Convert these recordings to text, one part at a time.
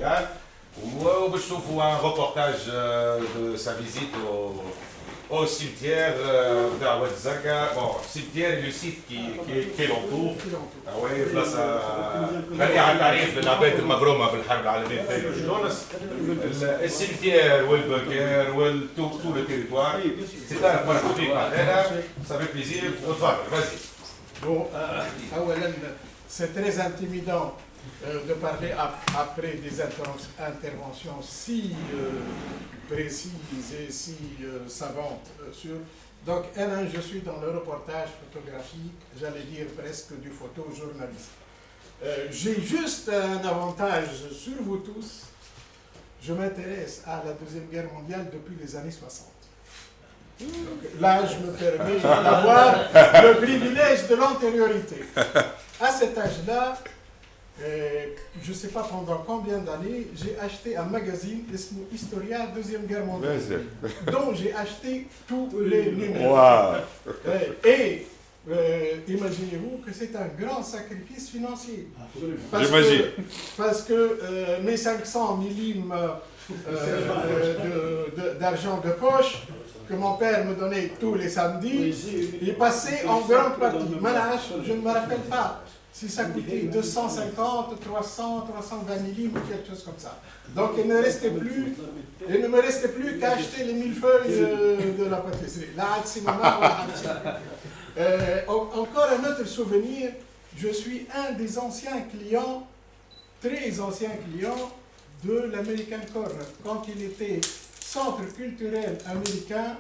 mondiale. Où je trouve un reportage de sa visite au cimetière d'Awad Zarqa. Bon, cimetière et le site qui l'entoure. Ah oui, place à tarif de l'abed المبرومة بالحرب العالمية الثانية وجنونس. الcimetière tout le territoire. C'est un parcours là. Ça fait plaisir. Vas-y. Bon, c'est très intimidant de parler après des interventions si précises et si savantes sur. Donc, je suis dans le reportage photographique, j'allais dire presque du photojournalisme. J'ai juste un avantage sur vous tous. Je m'intéresse à la Deuxième Guerre mondiale depuis les années 60. Donc, là, je me permets d'avoir le privilège de l'antériorité. À cet âge-là, je ne sais pas pendant combien d'années, j'ai acheté un magazine, Historia Deuxième Guerre mondiale, dont j'ai acheté tous les numéros. Wow. Et imaginez-vous que c'est un grand sacrifice financier. Parce que mes 500 millimes d'argent de poche que mon père me donnait tous les samedis, il passait en grande partie. Maintenant, je ne me rappelle pas si ça coûtait 250, 300, 320 millimes ou quelque chose comme ça. Donc il ne me restait plus qu'à acheter les millefeuilles de la pâtisserie. Encore un autre souvenir, je suis un des anciens clients, très anciens clients de l'American Corner, quand il était centre culturel américain.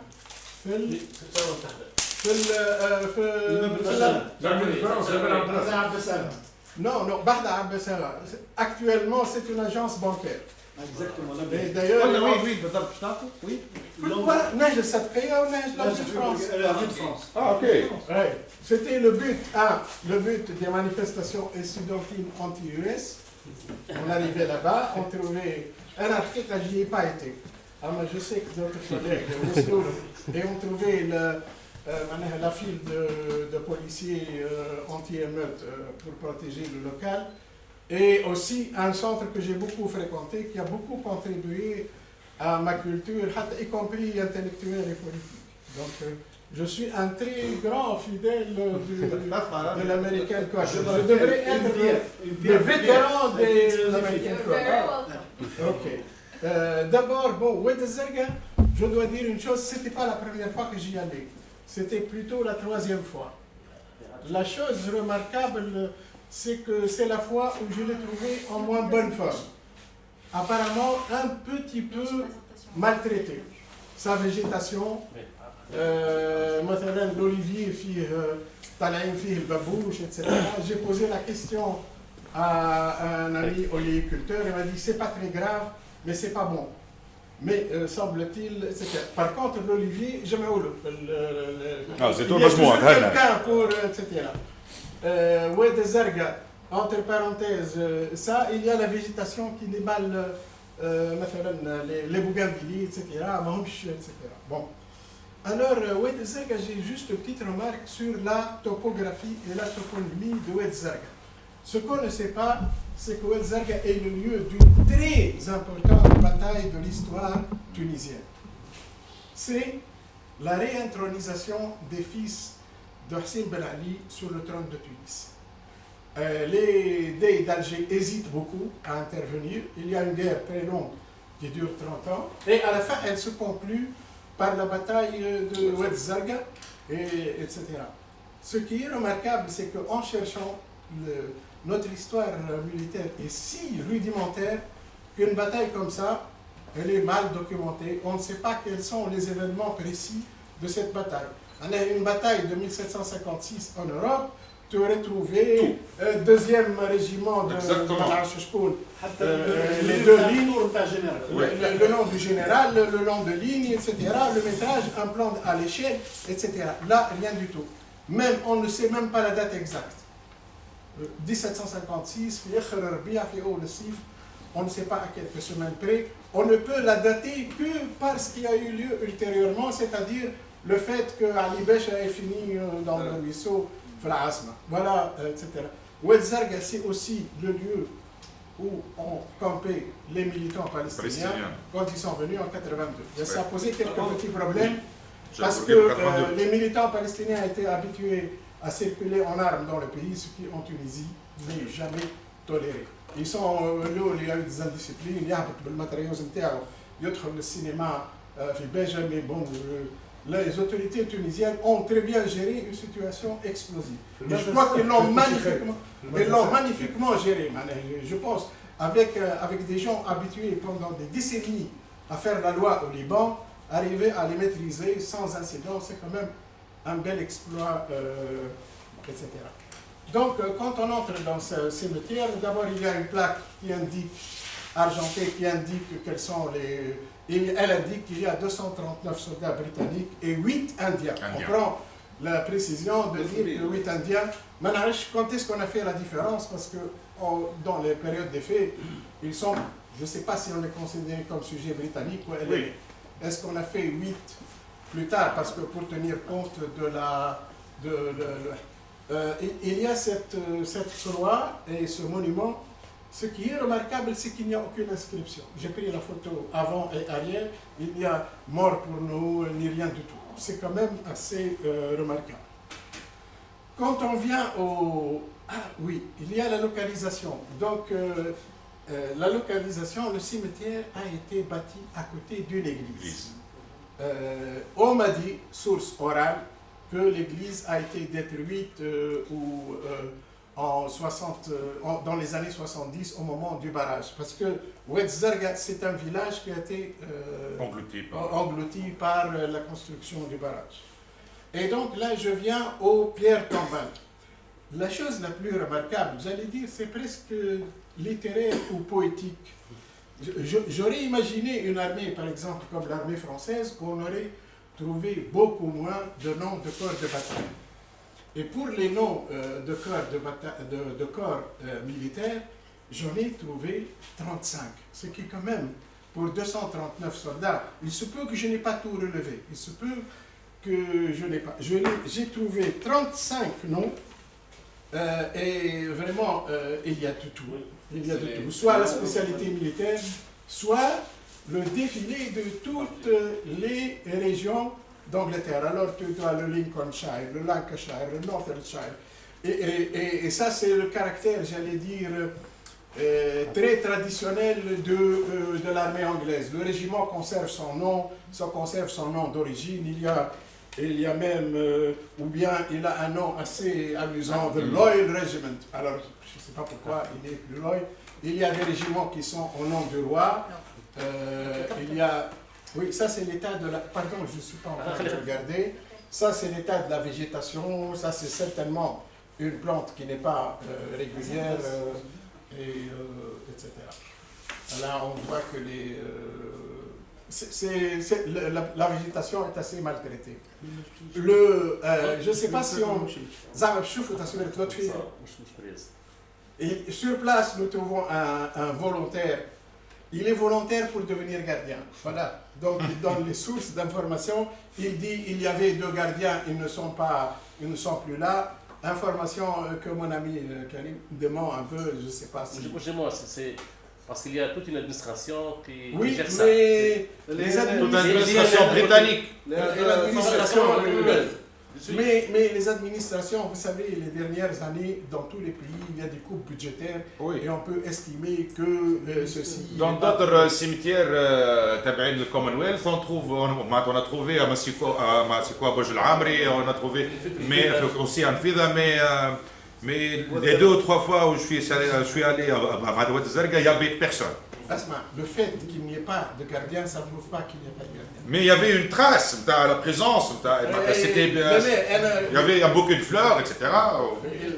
Non, Bahda Abbasara. Actuellement, c'est une agence bancaire. Exactement. Et d'ailleurs, oui. Pourquoi neige de Satria ou neige de la France? Ah, ok. Ouais. C'était le but des manifestations estudiantines anti-US. On arrivait là-bas, on trouvait un article, j'y ai pas été. Ah, mais je sais que d'autres collègues et on trouvait la file de policiers anti-émeutes pour protéger le local. Et aussi un centre que j'ai beaucoup fréquenté, qui a beaucoup contribué à ma culture, y compris intellectuelle et politique. Donc, je suis un très grand fidèle de l'American Corner. Je devrais être le vétéran de l'American Corner. Ok. D'abord, Oued Zarqa, je dois dire une chose, ce n'était pas la première fois que j'y allais. C'était plutôt la troisième fois. La chose remarquable, c'est que c'est la fois où je l'ai trouvé en moins bonne forme. Apparemment, un petit peu maltraité. Sa végétation, l'olivier, le babouche, etc. J'ai posé la question à un ami oléiculteur, il m'a dit c'est pas très grave, mais c'est pas bon. Mais semble-t-il, etc. Par contre, l'olivier, je me roule. C'est tout le monde, quelqu'un pour, etc. Oued Zarqa, entre parenthèses, ça, il y a la végétation qui déballe les bougainvilliers, etc. Bon. Alors, Oued Zarqa, j'ai juste une petite remarque sur la topographie et la toponymie de Oued Zarqa. Ce qu'on ne sait pas, c'est que Oued Zarqa est le lieu d'une très importante bataille de l'histoire tunisienne. C'est la réintronisation des fils de Hassan Ben Ali sur le trône de Tunis. Les Dey d'Alger hésitent beaucoup à intervenir. Il y a une guerre très longue qui dure 30 ans. Et à la fin, elle se conclut par la bataille de Oued Zarqa, etc. Ce qui est remarquable, c'est qu'en cherchant notre histoire militaire est si rudimentaire qu'une bataille comme ça, elle est mal documentée. On ne sait pas quels sont les événements précis de cette bataille. On a une bataille de 1756 en Europe, tu aurais trouvé deuxième régiment de Malachouchkoun, les deux lignes, le nom du général, le nom de ligne, etc., le métrage, un plan à l'échelle, etc. Là, rien du tout. Même, on ne sait même pas la date exacte. 1756, on ne sait pas à quelques semaines près. On ne peut la dater que par ce qui a eu lieu ultérieurement, c'est-à-dire le fait que Ali Becha ait fini dans le ruisseau, voilà, etc. Oued Zarqa, c'est aussi le lieu où ont campé les militants palestiniens quand ils sont venus en 82. Et ça a posé quelques petits problèmes parce que les militants palestiniens étaient habitués à circuler en armes dans le pays, ce qui en Tunisie n'est jamais toléré. Ils sont venus, il y a eu des indisciplines, il y a le matériel le cinéma, mais bon, les autorités tunisiennes ont très bien géré une situation explosive. Je crois qu'ils l'ont magnifiquement géré. Je pense, avec des gens habitués pendant des décennies à faire la loi au Liban, arriver à les maîtriser sans incident, c'est quand même un bel exploit, etc. Donc, quand on entre dans ce cimetière, d'abord il y a une plaque qui indique, argentée, qui indique quels sont les... Elle indique qu'il y a 239 soldats britanniques et 8 Indiens. On prend la précision de dire que 8 Indiens. Maintenant, quand est-ce qu'on a fait la différence? Parce que dans les périodes des faits, ils sont, je ne sais pas si on les considère comme sujet britannique ou LN. Est-ce qu'on a fait 8 plus tard? Parce que pour tenir compte de la... il y a cette croix et ce monument. Ce qui est remarquable, c'est qu'il n'y a aucune inscription. J'ai pris la photo avant et arrière, il y a mort pour nous, ni rien du tout. C'est quand même assez remarquable. Quand on vient au... Ah oui, il y a la localisation. Donc, la localisation, le cimetière a été bâti à côté d'une église. On m'a dit, source orale, que l'église a été détruite dans les années 70 au moment du barrage. Parce que Oued Zarga, c'est un village qui a été englouti par la construction du barrage. Et donc là, je viens aux pierres tombales. La chose la plus remarquable, j'allais dire, c'est presque littéraire ou poétique. J'aurais imaginé une armée, par exemple, comme l'armée française, où on aurait trouvé beaucoup moins de noms de corps de bataille. Et pour les noms de corps militaires, j'en ai trouvé 35. Ce qui, quand même, pour 239 soldats, il se peut que je n'ai pas tout relevé. Il se peut que je n'ai pas. J'ai trouvé 35 noms. Et vraiment, il y a de tout. Il y a de tout. Soit la spécialité militaire, soit le défilé de toutes les régions d'Angleterre. Alors tu as le Lincolnshire, le Lancashire, le Northamptonshire. Et ça, c'est le caractère, j'allais dire, très traditionnel de l'armée anglaise. Le régiment conserve son nom d'origine. Il y a même, ou bien il a un nom assez amusant, The Loyal Regiment. Alors, je ne sais pas pourquoi il est plus loyal. Il y a des régiments qui sont au nom du roi. Il y a... Oui, ça c'est l'état de la... Pardon, je ne suis pas en train de regarder. Ça c'est l'état de la végétation. Ça c'est certainement une plante qui n'est pas régulière, etc. Là, on voit que la végétation est assez maltraitée. Je ne sais pas si on... Et sur place, nous trouvons un volontaire. Il est volontaire pour devenir gardien. Voilà. Donc, il donne les sources d'informations. Il dit il y avait 2 gardiens, ils ne sont plus là. Information que mon ami Karim demande un peu, je ne sais pas si... C'est parce qu'il y a toute une administration qui gère ça. Oui, mais les administrations britanniques. Mais les administrations, vous savez, les dernières années, dans tous les pays, il y a des coupes budgétaires et on peut estimer que ceci... Dans d'autres cimetières du Commonwealth, on a trouvé à Massikwa Bouj al-Amri, on a trouvé aussi en Fida, mais les 2 ou 3 fois où je suis allé à Oued Zarga, il n'y avait personne. Le fait qu'il n'y ait pas de gardien, ça ne prouve pas qu'il n'y a pas de gardien. Mais il y avait une trace, la présence, il y avait un bouquet de fleurs, etc.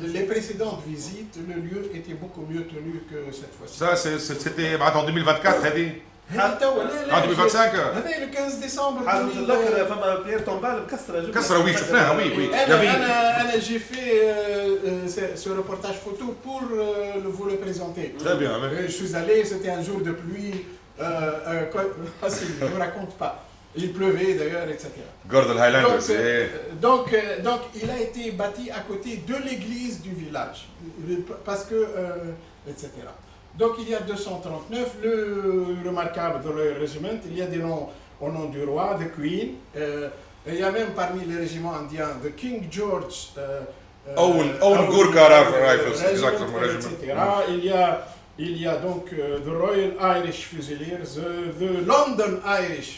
Les précédentes visites, le lieu était beaucoup mieux tenu que cette fois-ci. Ça, c'était en 2024, en 2025. Le 15 décembre. oui, oui. J'ai fait ce reportage photo pour vous le présenter. Très bien. Je suis allé, c'était un jour de pluie. Je ne vous raconte pas. Il pleuvait d'ailleurs, etc. Gordon Highlanders. Donc, il a été bâti à côté de l'église du village. Parce que, etc. Donc il y a 239, le remarquable de le régiment, il y a des noms au nom du roi, de Queen. Il y a même parmi les régiments indiens, de King George. Owen Gurkha Rifles, exactement. Etc. Il y a donc the Royal Irish Fusiliers, the London Irish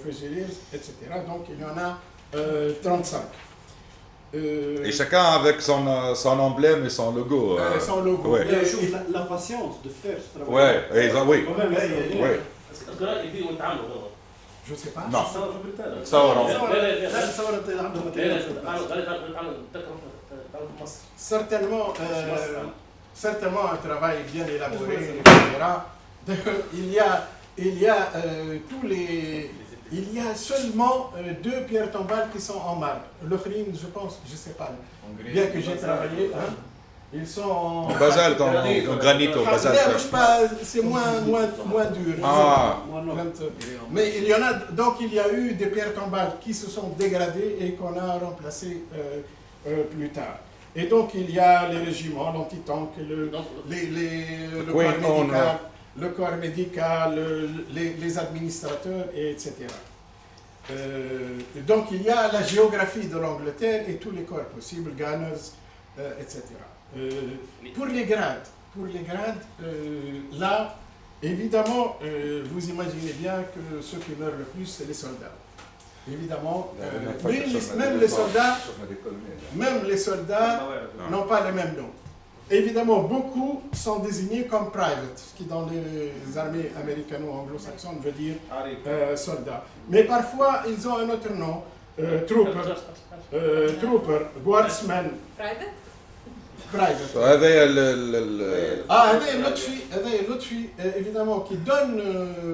Fusiliers, etc. Donc il y en a 35. Et chacun avec son emblème et son logo. Son logo. Ouais. La patience de faire ce travail. Ouais, oui. Quand même, Ouais. Je ne sais pas. Non. تصور تصور. لا تصور انت عندهم Certainement un travail bien élaboré, etc. Il y a seulement deux pierres tombales qui sont en marbre. Le Khrin, je pense, je ne sais pas. Bien que j'ai travaillé, hein, ils sont en basalte, en granit, au basalte. C'est moins dur. Ah. Mais il y en a, donc il y a eu des pierres tombales qui se sont dégradées et qu'on a remplacées plus tard. Et donc il y a les régiments, l'anti-tank, le corps médical, les administrateurs, etc. Donc il y a la géographie de l'Angleterre et tous les corps possibles, gunners, etc. Pour les grades, là, évidemment, vous imaginez bien que ceux qui meurent le plus, c'est les soldats. Évidemment, même les soldats n'ont pas le même nom. Évidemment, beaucoup sont désignés comme private, ce qui dans les armées américano-anglo-saxonnes veut dire soldats. Mais parfois, ils ont un autre nom, trooper, guardsman. Private. هذا l'autre fille, évidemment, qui donne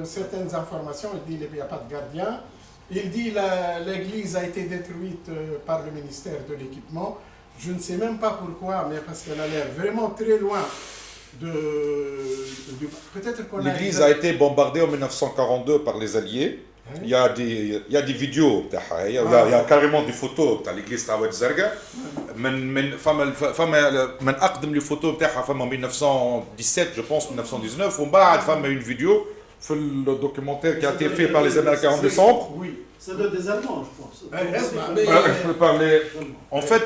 certaines informations. Il dit qu'il n'y a pas de gardien. Il dit que l'église a été détruite par le ministère de l'équipement. Je ne sais même pas pourquoi, mais parce qu'elle a l'air vraiment très loin peut-être qu'on l'église a été bombardée en 1942 par les Alliés. Il y a des vidéos, il y a carrément des photos de l'église de Wad Zarqa. من أقدم les photos بتاعها فما 1917 je pense 1919 ومن بعد فما une vidéo في le documentaire qui a été fait par les Américains en décembre. Oui. Ça doit être des Allemands, je pense. En fait,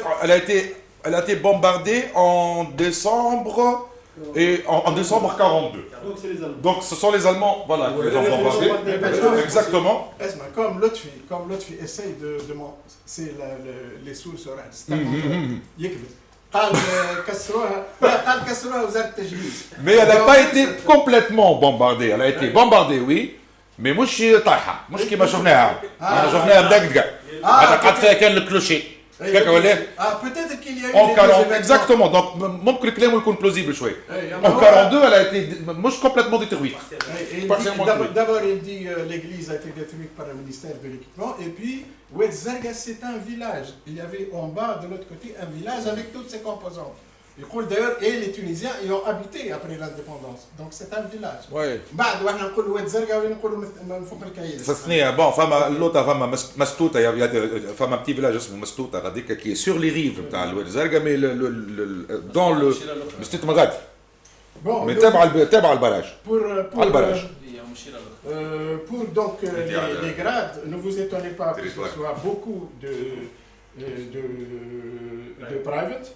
elle a été bombardée en décembre et en décembre 42. Donc c'est les Allemands. Donc ce sont les Allemands, voilà, qui les ont bombardés. Exactement. Comme l'autre fille essaye de c'est les sources orales. Mais elle n'a pas été complètement bombardée. Elle a été bombardée, oui. Mais مش طايحة مش كيما شفناها. أنا شفناها مدقدقة. هذا قعد فيها كان الكلوشي. Peut-être qu'il y a eu en 40, exactement. Donc ممكن الكلام يكون plausible شوي. En 42, elle a été مش complètement détruite. D'abord, il dit l'église a été détruite par le ministère de l'équipement. Et puis, Wad Zarqa, c'est un village. Il y avait en bas, de l'autre côté, un village avec toutes ses composantes. D'ailleurs, et les Tunisiens y ont habité après l'indépendance. Donc c'est un village. Oui. بعد واحنا نقولوا واد زرقاء ولا نقولوا من فوق الكايس. ثانية bon فما l'autre فما مستوطة فما petit village اسمه مستوطة غاديك qui est sur les rives نتاع الواد زرقاء mais dans le مستوطة مغادي. Bon. Mais تابع البراج. على البراج. Pour donc les grades, ne vous étonnez pas que ce soit beaucoup de private.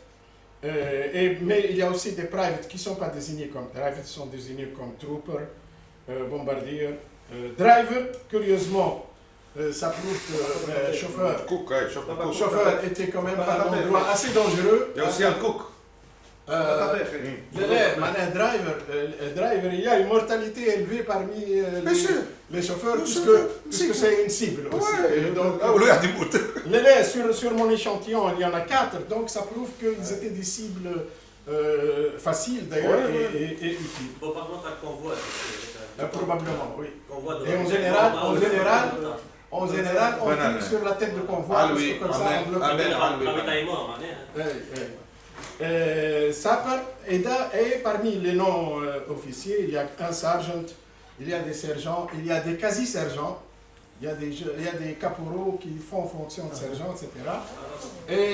Mais il y a aussi des privates qui ne sont pas désignés comme privates, sont désignés comme trooper, bombardier, driver. Curieusement, ça prouve que le chauffeur était quand même un endroit assez dangereux. Il y a aussi un cook. Driver, il y a une mortalité élevée parmi les chauffeurs puisque c'est une cible aussi. Donc, sur mon échantillon, il y en a 4, donc ça prouve qu'ils étaient des cibles faciles d'ailleurs et utiles. Probablement, oui. Et en général, on tire sur la tête de convoi parce que comme ça on bloque. Sapper, et parmi les noms officiers, il y a un sergent, il y a des sergents, il y a des quasi-sergents, il y a des caporaux qui font fonction de sergent, etc. Et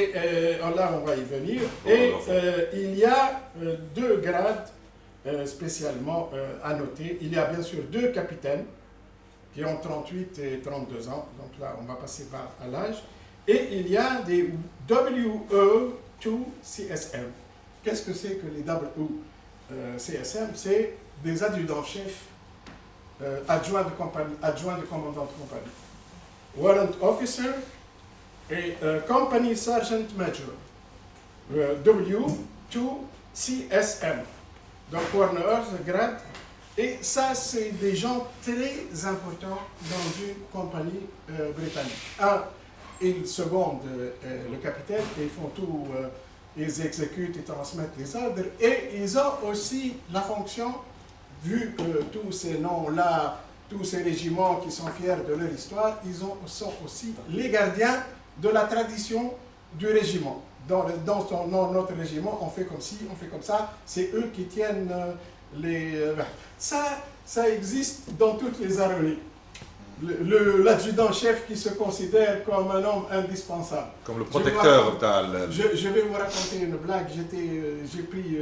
là, on va y venir. Et il y a deux grades spécialement à noter. Il y a bien sûr 2 capitaines qui ont 38 et 32 ans, donc là on va passer à l'âge, et il y a des WE2CSM. Qu'est-ce que c'est que les WE-CSM? C'est des adjudants-chefs, adjoints de commandant de compagnie. Warrant Officer et Company Sergeant Major, W2CSM. Donc Warner, grade. Et ça, c'est des gens très importants dans une compagnie britannique. Ils secondent le capitaine, et ils font tout, ils exécutent, ils transmettent les ordres, et ils ont aussi la fonction, vu que tous ces noms-là, tous ces régiments qui sont fiers de leur histoire, sont aussi les gardiens de la tradition du régiment. Dans notre régiment, on fait comme ci, on fait comme ça, c'est eux qui tiennent ça existe dans toutes les armées. L'adjudant-chef qui se considère comme un homme indispensable. Comme le protecteur. Je vais vous raconter une blague. J'ai pris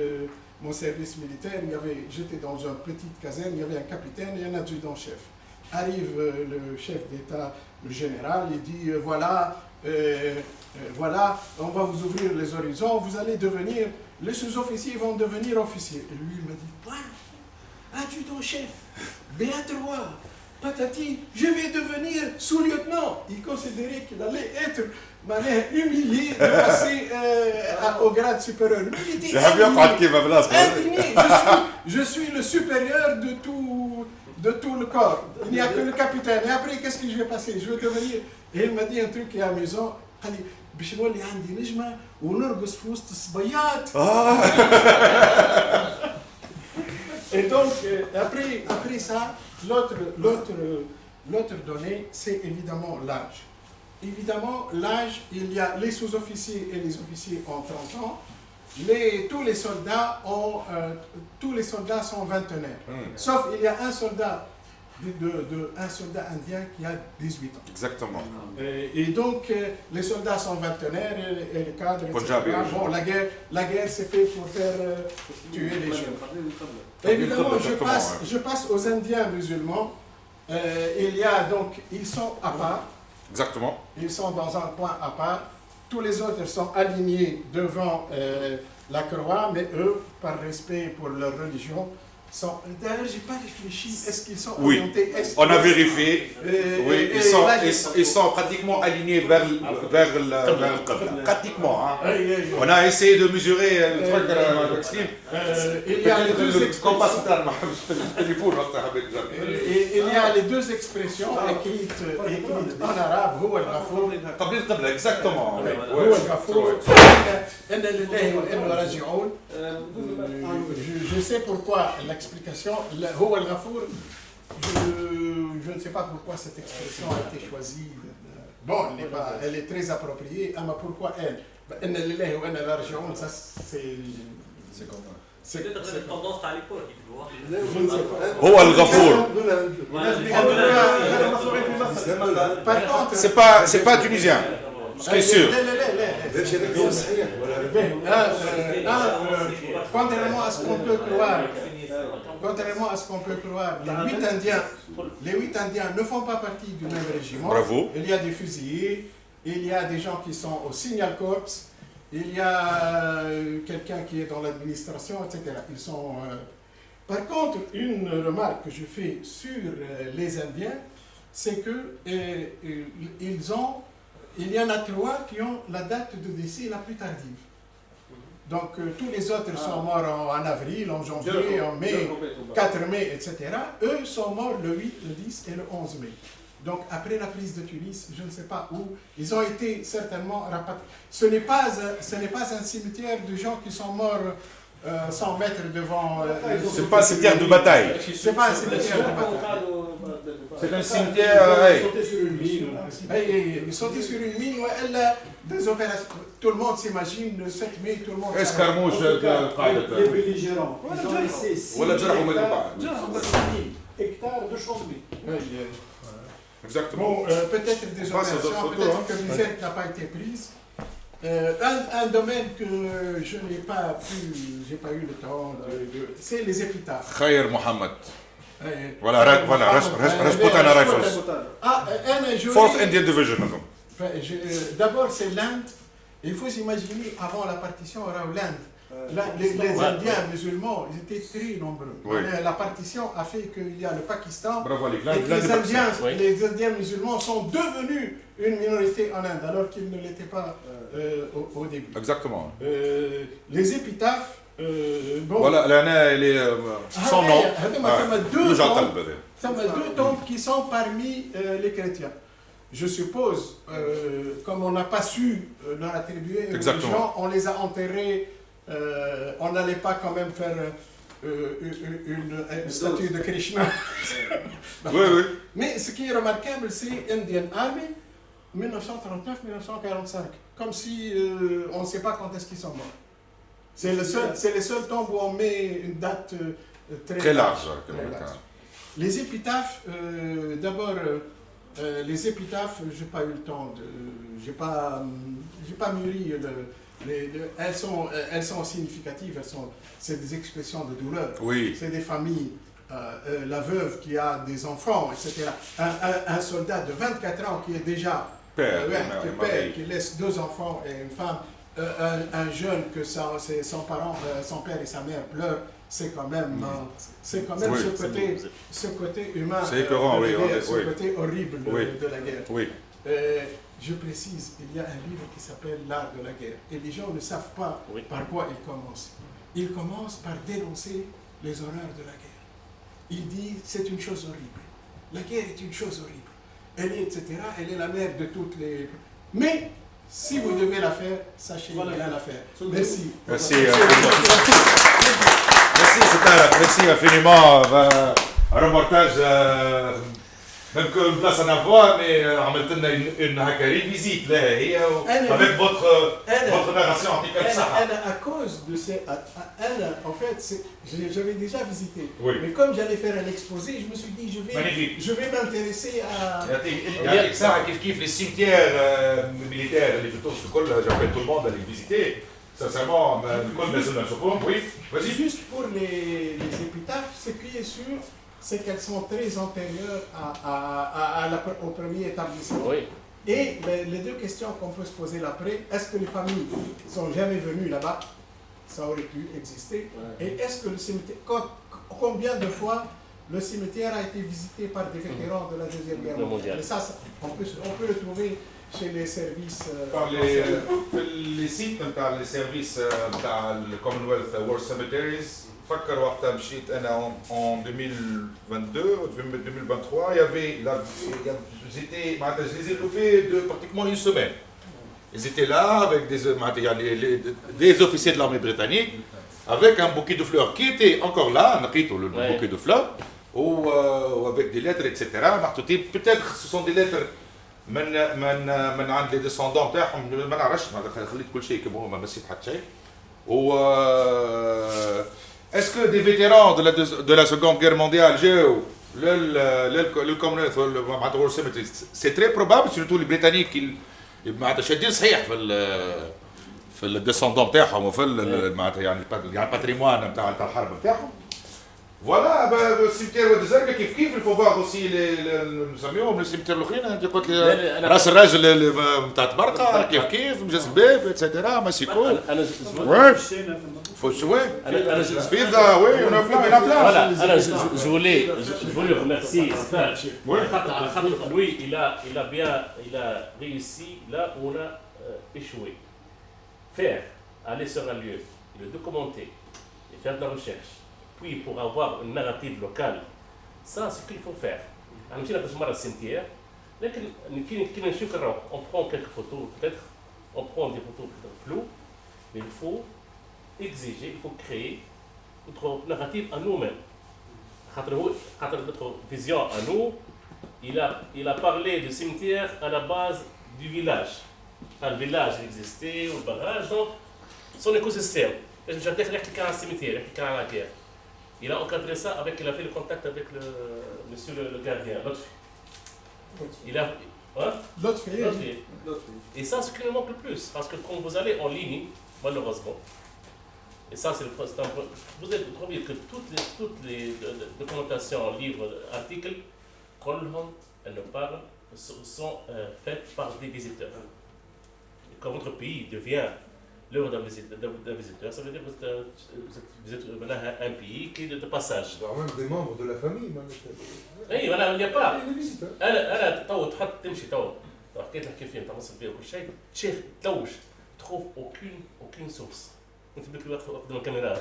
mon service militaire, j'étais dans une petite caserne, il y avait un capitaine et un adjudant-chef. Arrive le chef d'État, le général, il dit voilà, on va vous ouvrir les horizons, vous allez devenir, les sous-officiers vont devenir officiers. Et lui, il me dit, voilà, adjudant-chef, B3, patati, je vais devenir sous-lieutenant. Il considérait qu'il allait être humilié de passer au grade supérieur. Lui, il dit, indigné, je suis le supérieur de tout le corps. Il n'y a que le capitaine. Et après, qu'est-ce que je vais passer? Je vais devenir... Et il m'a dit un truc qui est amusant. Il dit, بشنولي عندي نجمة ونرقص في وسط الصبيات. Et donc, après ça, l'autre donnée, c'est évidemment l'âge. Évidemment, l'âge, il y a les sous-officiers et les officiers ont 30 ans. Tous les soldats sont vingtenaires. Sauf il y a un soldat indien qui a 18 ans. Exactement. Et donc, les soldats sont vingtenaires et les cadres, etc. Bon, la guerre c'est fait pour faire tuer les gens. Évidemment, je passe aux Indiens musulmans. Ils sont à part. Exactement. Ils sont dans un coin à part. Tous les autres sont alignés devant la croix, mais eux, par respect pour leur religion, sont... D'ailleurs, je n'ai pas réfléchi. Est-ce qu'ils sont orientés? On a vérifié. Oui, ils sont pratiquement alignés vers le Qibla. Pratiquement. Hein. On a essayé de mesurer le truc il y a les deux expressions. Il y a les deux expressions écrites en arabe. Exactement. Je sais pourquoi l'explication, je ne sais pas pourquoi cette expression a été choisie. Bon, elle est très appropriée, mais pourquoi elle? Ça, c'est comme ça. C'est peut-être tendance à l'époque, je ne sais pas. هو الغفور. Par contre, c'est pas tunisien. C'est sûr. Contrairement à ce qu'on peut croire, les 8 Indiens ne font pas partie du même régiment. Bravo. Il y a des fusiliers, il y a des gens qui sont au Signal Corps, il y a quelqu'un qui est dans l'administration, etc. Par contre, une remarque que je fais sur les Indiens, c'est que il y en a 3 qui ont la date de décès la plus tardive. Donc tous les autres sont morts en avril, en janvier, en mai, 4 mai, etc. Eux sont morts le 8, le 10 et le 11 mai. Donc après la prise de Tunis, je ne sais pas où, ils ont été certainement rapatriés. Ce n'est pas un cimetière de gens qui sont morts 100 mètres devant... c'est pas un cimetière de bataille. C'est pas un cimetière de bataille. C'est un cimetière... Ils sautaient sur une mine, des opérations. Tout le monde s'imagine le 7 mai, tout le monde... Escarmouche Les belligérants. Ils ont laissé 6 hectares de champs de blé. Exactement. Bon, peut-être des opérations, peut-être que l'Isère n'a pas été prise. Un domaine que je n'ai pas j'ai pas eu le temps c'est les épitaphes. خير محمد. Voilà, Rajputana Rifles. Fourth Indian Division. D'abord, c'est l'Inde. Il faut s'imaginer, avant la partition, l'Inde. Les Indiens musulmans, ils étaient très nombreux. Oui. La partition a fait qu'il y a le Pakistan. Bravo, Et que les Indiens musulmans sont devenus une minorité en Inde, alors qu'ils ne l'étaient pas au début. Exactement. Les épitaphes. Bon. Voilà, l'année, elle est sans nom. Ça m'a deux tombes qui sont parmi les chrétiens. Je suppose, comme on n'a pas su leur attribuer aux gens, on les a enterrés. On n'allait pas quand même faire une statue de Krishna. Oui, oui. Mais ce qui est remarquable, c'est Indian Army 1939-1945. Comme si on ne sait pas quand est-ce qu'ils sont morts. C'est les seuls tombes où on met une date très large. Les épitaphes, d'abord, les épitaphes, je n'ai pas eu le temps de... J'ai pas mûri elles sont significatives, c'est des expressions de douleur. Oui. C'est des familles, la veuve qui a des enfants, etc. Un soldat de 24 ans qui est déjà père, qui laisse 2 enfants et une femme, un jeune que son père et sa mère pleurent, c'est quand même, ce côté humain, ce côté horrible de la guerre. Oui. Je précise, il y a un livre qui s'appelle L'art de la guerre. Et les gens ne savent pas par quoi il commence. Il commence par dénoncer les horreurs de la guerre. Il dit, c'est une chose horrible. La guerre est une chose horrible. Elle est, etc. Elle est la mère de toutes les... Mais, si vous devez la faire, sachez bien la faire. Merci. Merci. Merci infiniment. Un reportage... Même que place en avoir, mais عملت لنا une visite là, avec votre narration en à cause de ces, en fait, j'avais déjà visité. Oui. Mais comme j'allais faire un exposé, je me suis dit je vais m'intéresser à. يعطيك ساعة كيف les cimetières militaires اللي في تونس الكل j'appelle tout le monde à les visiter. Sincèrement, الكل لازم نشوفهم. Oui. Vas-y. Juste pour les épitaphes, ce qui est sûr, c'est qu'elles sont très antérieures au premier établissement. Oui. Et les deux questions qu'on peut se poser après, est-ce que les familles ne sont jamais venues là-bas? Ça aurait pu exister. Ouais. Et est-ce que le cimetière, combien de fois le cimetière a été visité par des vétérans de la Deuxième Guerre mondiale? Et ça, on peut le trouver chez les services... par les sites, les services de Commonwealth War Cemeteries. فكر وقتها مشيت انا en 2022 2023 il y avait je les ai loupés de pratiquement une semaine. Ils étaient là avec des officiers de l'armée britannique avec un bouquet de fleurs qui était encore là, le bouquet de fleurs ou avec des lettres etc. peut-être ce sont des lettres من عند les descendants تاعهم ما نعرفش خليت كل شيء كما هو ما نسيت حتى شيء. Est-ce que des vétérans de la Seconde Guerre mondiale, le Commonwealth War Cemetery, c'est très probable, surtout les Britanniques, ils شادين صحيح في الديسندون تاعهم وفي يعني الباتريمون نتاع الحرب نتاعهم. Voilà, le cimetière de Zerga كيف il faut voir aussi نسميوهم السيمتير الاخرين انت قلت لي راس الراجل نتاع تبرقه كيف مجاز الباب اتسيتيرا ماسيكو. انا faut jouer. Je voulais remercier lui, il a réussi là où on a échoué. Aller sur un lieu, le documenter et faire de la recherche. Puis pour avoir une narrative locale, ça c'est ce qu'il faut faire. On va au cimetière, on prend quelques photos peut-être, on prend des photos floues, mais il faut exiger, il faut créer notre narrative à nous-mêmes. Notre vision à nous, il a parlé du cimetière à la base du village. Le village existait, le barrage, donc son écosystème. Je me suis dit un cimetière, la guerre. Il a encadré ça il a fait le contact avec monsieur le gardien, l'autre. Hein? L'autre fille. L'autre fille. Et ça, c'est ce qui nous manque le plus. Parce que quand vous allez en ligne, malheureusement, et ça, c'est vous êtes trouvé que toutes les documentations, livres, articles, elles ne parlent, sont faites par des visiteurs. Et quand votre pays devient l'œuvre d'un visiteur, ça veut dire que vous êtes un pays qui est de passage. Alors même des membres de la famille. Oui, voilà, il n'y a pas. Les visiteurs. انا تو تحط تمشي تو حكيت لك كيف تواصل بيه وكل شيء تشيخ تلوش تخوف aucune source. انت بك قدام الكاميرا.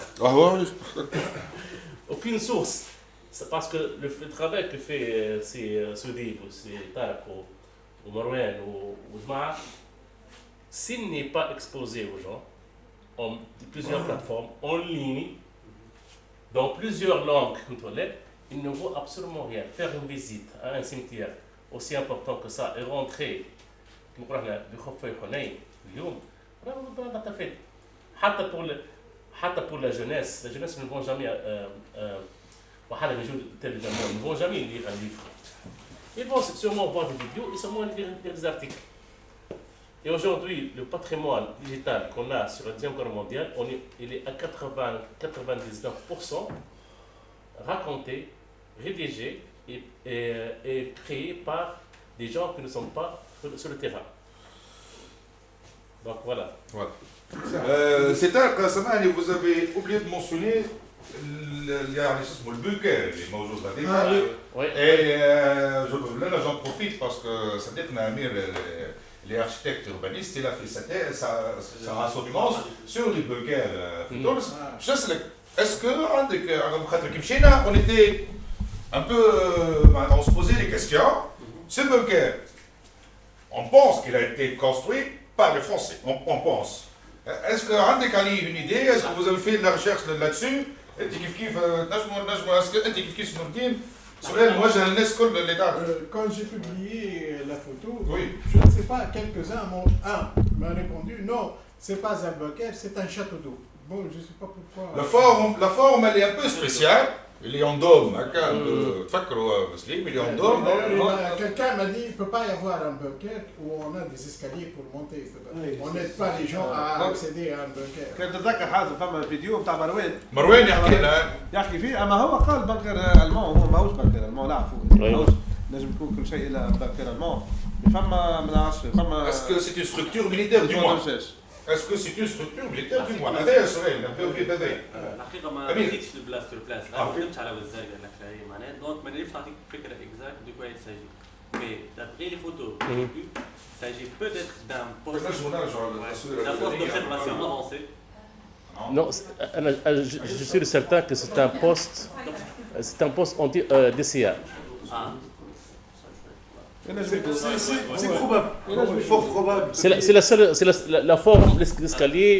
Aucune source. C'est parce que le travail que fait ce livre, c'est Tarek ou Marwan ou Jmaa, s'il n'est pas exposé aux gens, en plusieurs plateformes, en ligne, dans plusieurs langues, il ne vaut absolument rien. Faire une visite à un cimetière aussi important que ça et rentrer, حتى pour la jeunesse ne vont jamais ne vont jamais lire un livre. Ils vont sûrement voir des vidéos et sûrement lire des articles. Et aujourd'hui, le patrimoine digital qu'on a sur la Deuxième Guerre mondiale, il est à 99% raconté, rédigé et créé par des gens qui ne sont pas sur le terrain. Donc voilà. C'est un cas, vous avez oublié de mentionner le bunker اللي موجود هذيك. Et là j'en profite parce que ça dit Amir, les architectes urbanistes, il a fait sa assortiment sur les bunkers. Je sais, est-ce que on était un peu, on se posait des questions. Ce bunker, on pense qu'il a été construit par les Français, on pense. Est-ce que عندك une idée? Est-ce que vous avez fait de la recherche là-dessus? Quand j'ai publié la photo, je ne sais pas, quelques-uns m'ont répondu non, c'est pas un bunker, c'est un château d'eau. Bon, je ne sais pas pourquoi. La forme elle est un peu spéciale. Il est en dôme, il est en dôme. Quelqu'un m'a dit qu'il ne peut pas y avoir un bunker où on a des escaliers pour monter. On n'aide pas les gens à accéder à un bunker. كنت تتذكر حازم فما فيديو نتاع مروان يحكي لنا يحكي فيه اما هو قال بنكر المون هو ماهوش بنكر المون نعرفوا ماهوش نجم يكون كل شيء الا بنكر المون فما ما نعرفش فما Est-ce que c'est une structure militaire du moins? Est-ce que c'est une structure militaire du moins? هذا سؤال الحقيقه ما جيتش البلاصه في البلاصه لا ما فهمتش على الزرقاء الاخرين معناها دونك ما نعرفش نعطيك فكره اكزاكت دو كوا يساجي مي d'après les photos il s'agit peut-être d'un poste d'observation avancé. Non, je suis certain que c'est un poste anti DCA. C'est probable. Fort probable. C'est la forme, l'escalier,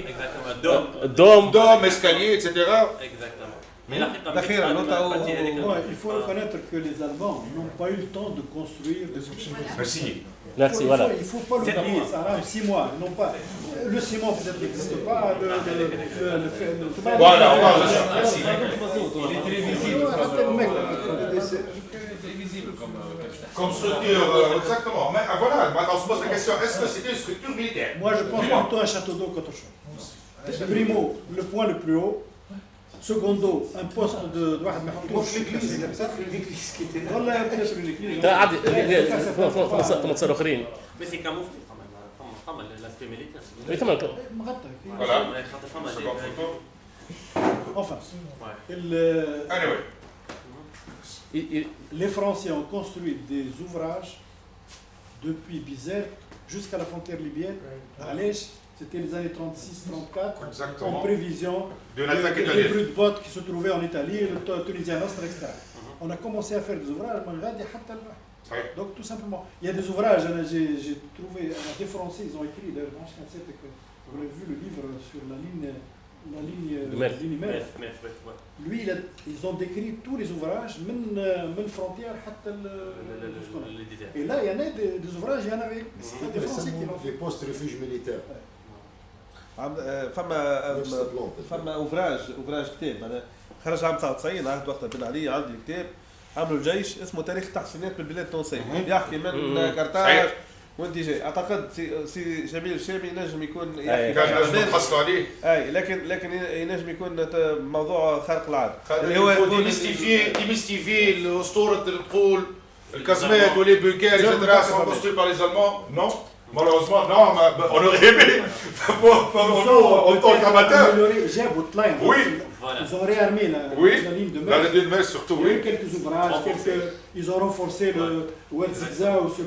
dôme, escalier, etc. Exactement. Mais il faut reconnaître que les Allemands n'ont pas eu le temps de construire des Merci. Merci, voilà. Il ne faut pas l'oublier, ça a 6 mois. Non pas, le ciment peut-être n'existe pas. Voilà, on parle de ça. Merci. Il est télévisible. Comme structure, exactement. Mais voilà, maintenant on se pose la question, est-ce que c'était une structure militaire? Moi je pense plutôt un château d'eau qu'autre chose. Primo, le point le plus haut. Secondo, un poste de واحد ما يحطوش l'église qui était là. والله بلاش l'église. عادي فما تصير اخرين. Mais c'est camouflé quand même. فما l'aspect militaire. Oui, تمام. مغطى. Voilà. Enfin. Anyway. Les Français ont construit des ouvrages depuis Bizerte jusqu'à la frontière libyenne, à l'Est. C'était les années 36-34, en prévision de l'attaque des italienne. brutes bottes qui se trouvaient en Italie, le Tunisien Nostre, etc. On a commencé à faire des ouvrages, donc tout simplement. Il y a des ouvrages, j'ai trouvé, des Français, ils ont écrit, d'ailleurs, vous avez vu le livre sur la ligne mer. Lui, ils ont décrit tous les ouvrages, même frontière, et là, il y en a des ouvrages, il y en avait des Français qui l'ont fait. Des post-refuges militaires. فما اوفراج كتاب انا خرج عام 99 عهد وقتها بن علي عندي الكتاب عملوا جيش اسمه تاريخ التحسينات بالبلاد التونسيه يحكي من كرتاج وانت جاي اعتقد سي جميل الشامي ينجم يكون يحكي كان لازم نحصلوا عليه اي لكن ينجم يكون موضوع خارق العاده اللي هو ديميستيفي اسطوره القول الكازمات ولي بوكير اكسترا سون كونستروي بار لي زالمون نو malheureusement non on aurait aimé en tant qu'amateur جابوا الطلاين oui ils ont réarmé la ligne de mer la ligne de mer surtout oui quelques ouvrages ils ont renforcé le Oued Zigza sur